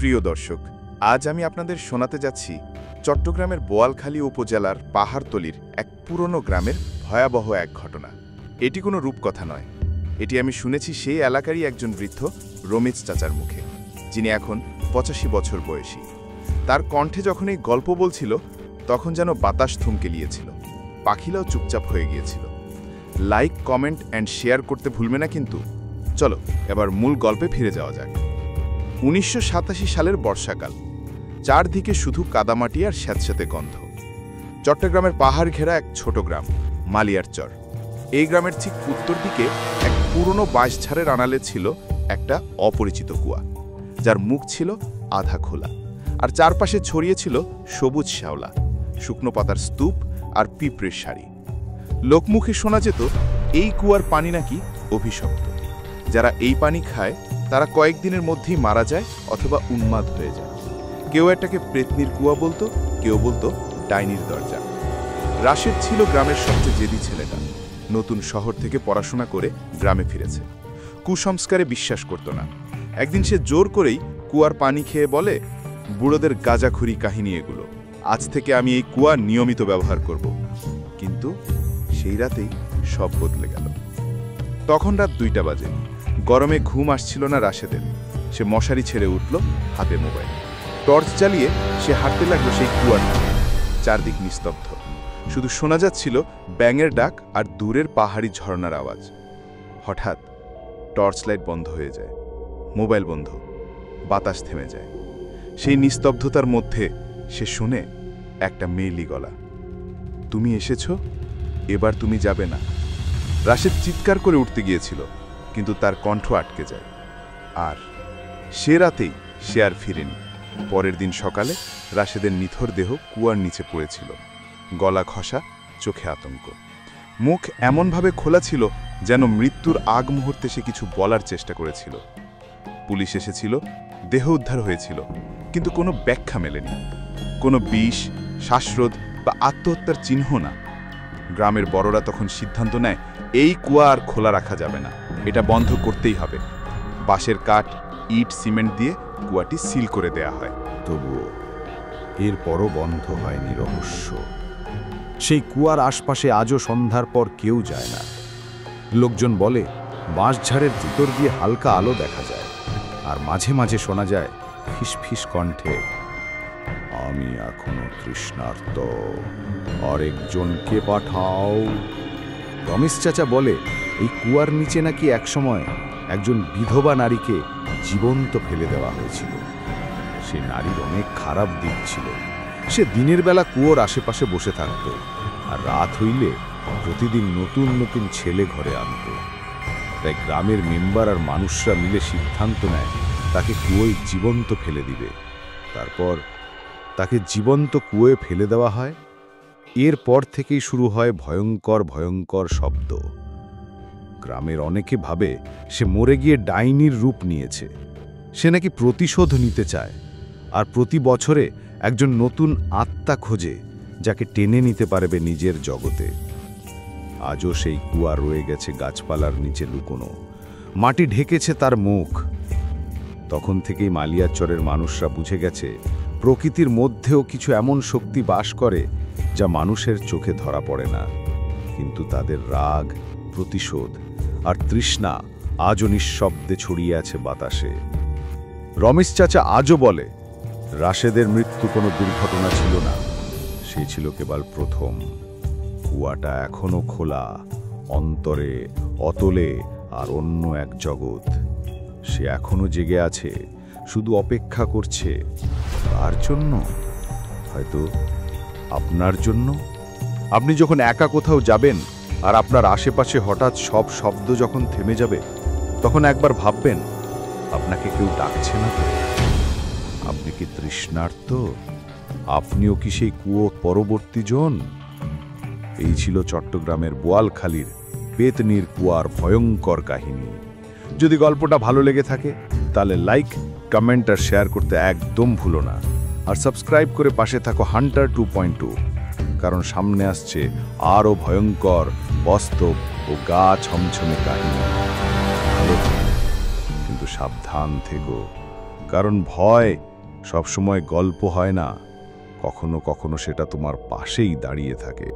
প্রিয় দর্শক, আজ আমি আপনাদের শোনাতে যাচ্ছি চট্টগ্রামের বোয়ালখালী উপজেলার পাহাড়তলির এক পুরনো গ্রামের ভয়াবহ এক ঘটনা। এটি কোনো রূপকথা নয়, এটি আমি শুনেছি সেই এলাকারই একজন বৃদ্ধ রমিজ চাচার মুখে, যিনি এখন ৮৫ বছর বয়সী। তার কণ্ঠে যখন এই গল্প বলছিল তখন যেন বাতাস থমকে গিয়েছিল, পাখিরাও চুপচাপ হয়ে গিয়েছিল। লাইক, কমেন্ট অ্যান্ড শেয়ার করতে ভুলবে না কিন্তু। চলো এবার মূল গল্পে ফিরে যাওয়া যাক। ১৯৮৭ সালের বর্ষাকাল, চারদিকে শুধু কাদামাটি আর স্যাঁতস্যাঁতে গন্ধ। চট্টগ্রামের পাহাড় ঘেরা এক ছোট গ্রাম মালিয়ারচর। এই গ্রামের ঠিক উত্তর দিকে এক পুরনো বাঁশঝাড়ের আড়ালে ছিল একটা অপরিচিত কুয়া, যার মুখ ছিল আধা খোলা, আর চারপাশে ছড়িয়ে ছিল সবুজ শ্যাওলা, শুকনো পাতার স্তূপ আর পিঁপড়ের সারি। লোকমুখে শোনা যেত এই কুয়ার পানি নাকি অভিশপ্ত। যারা এই পানি খায় তারা কয়েকদিনের মধ্যেই মারা যায় অথবা উন্মাদ হয়ে যায়। কেউ এটাকে প্রেতনির কুয়া বলতো, কেউ বলতো ডাইনির দরজা। রাশেদ ছিল গ্রামের সবচেয়ে জেদি ছেলেটা। নতুন শহর থেকে পড়াশোনা করে গ্রামে ফিরেছে। কুসংস্কারে বিশ্বাস করত না। একদিন সে জোর করেই কুয়ার পানি খেয়ে বলে, বুড়োদের গাঁজাখুরি কাহিনী এগুলো, আজ থেকে আমি এই কুয়া নিয়মিত ব্যবহার করব। কিন্তু সেই রাতেই সব বদলে গেল। তখন রাত ২টা বাজে। গরমে ঘুম আসছিল না রাশেদের। সে মশারি ছেড়ে উঠল, হাতে মোবাইল। টর্চ জ্বালিয়ে সে হাঁটতে লাগলো সেই কুয়ার দিকে। চারদিক নিস্তব্ধ, শুধু শোনা যাচ্ছিল ব্যাঙের ডাক আর দূরের পাহাড়ি ঝর্ণার আওয়াজ। হঠাৎ টর্চ লাইট বন্ধ হয়ে যায়, মোবাইল বন্ধ, বাতাস থেমে যায়। সেই নিস্তব্ধতার মধ্যে সে শুনে একটা মেয়েলি গলা, তুমি এসেছ, এবার তুমি যাবে না। রাশেদ চিৎকার করে উঠতে গিয়েছিল, কিন্তু তার কণ্ঠ আটকে যায়। আর সে রাতেই সে আর ফিরেনি। পরের দিন সকালে রাশেদের নিথর দেহ কুয়ার নিচে পড়েছিল, গলা খসা, চোখে আতঙ্ক। মুখ এমনভাবে খোলা ছিল যেন মৃত্যুর আগ মুহূর্তে সে কিছু বলার চেষ্টা করেছিল। পুলিশ এসেছিল, দেহ উদ্ধার হয়েছিল, কিন্তু কোনো ব্যাখ্যা মেলেনি। কোনো বিষ, শ্বাসরোধ বা আত্মহত্যার চিহ্ন না। গ্রামের বড়রা তখন সিদ্ধান্ত নেয় এই কুয়া আর খোলা রাখা যাবে না, এটা বন্ধ করতেই হবে। বাঁশের কাঠ, ইট, সিমেন্ট দিয়ে কুয়াটি সিল করে দেয়া হয়। তবুও এরপরও বন্ধ হয়নি রহস্য। সেই কুয়ার আশপাশে আজও সন্ধ্যার পর কেউ যায় না। লোকজন বলে বাঁশঝাড়ের ভিতর দিয়ে হালকা আলো দেখা যায়, আর মাঝে মাঝে শোনা যায় ফিসফিস কণ্ঠে, আমি এখনো তৃষ্ণার্ত, আরেকজনকে পাঠাও। রমেশ চাচা বলে এই কুয়ার নিচে নাকি একসময় একজন বিধবা নারীকে জীবন্ত ফেলে দেওয়া হয়েছিল। সে নারীর অনেক খারাপ দিক ছিল। সে দিনের বেলা কুয়োর আশেপাশে বসে থাকত, আর রাত হইলে প্রতিদিন নতুন নতুন ছেলে ঘরে আনত। তাই গ্রামের মেম্বার আর মানুষরা মিলে সিদ্ধান্ত নেয় তাকে কুয়োয় জীবন্ত ফেলে দিবে। তারপর তাকে জীবন্ত কুয়োয় ফেলে দেওয়া হয়। এরপর থেকেই শুরু হয় ভয়ঙ্কর ভয়ঙ্কর শব্দ। গ্রামের অনেকে ভাবে সে মরে গিয়ে ডাইনির রূপ নিয়েছে। সে নাকি প্রতিশোধ নিতে চায়, আর প্রতি বছরে একজন নতুন আত্মা খোঁজে যাকে টেনে নিতে পারবে নিজের জগতে। আজও সেই কুয়া রয়ে গেছে গাছপালার নিচে লুকোনো, মাটি ঢেকেছে তার মুখ। তখন থেকেই মালিয়ারচরের মানুষরা বুঝে গেছে প্রকৃতির মধ্যেও কিছু এমন শক্তি বাস করে যা মানুষের চোখে ধরা পড়ে না, কিন্তু তাদের রাগ, প্রতিশোধ আর তৃষ্ণা আজও নিঃশব্দে ছড়িয়ে আছে বাতাসে। রমেশ চাচা আজও বলে রাশেদের মৃত্যু কোনো দুর্ঘটনা ছিল না, সে ছিল কেবল প্রথম। কুয়াটা এখনো খোলা, অন্তরে, অতলে আর অন্য এক জগৎ। সে এখনো জেগে আছে, শুধু অপেক্ষা করছে। তার জন্য, হয়তো আপনার জন্য। আপনি যখন একা কোথাও যাবেন আর আপনার আশেপাশে হঠাৎ সব শব্দ যখন থেমে যাবে, তখন একবার ভাববেন আপনাকে কেউ ডাকছে না তো? আপনি কি তৃষ্ণার্ত? আপনিও কি সেই কুয়ো পরবর্তী জন? এই ছিল চট্টগ্রামের বোয়ালখালীর পেতনির কুয়ার ভয়ঙ্কর কাহিনী। যদি গল্পটা ভালো লেগে থাকে তাহলে লাইক, কমেন্ট আর শেয়ার করতে একদম ভুলো না। আর সাবস্ক্রাইব করে পাশে থাকো হান্টার 2.2, কারণ সামনে আসছে আরও ভয়ঙ্কর, বাস্তব ও গা ছমছমে কাহিনী। ভালো থেকো, কিন্তু সাবধান থেকো, কারণ ভয় সবসময় গল্প হয় না, কখনো কখনো সেটা তোমার পাশেই দাঁড়িয়ে থাকে।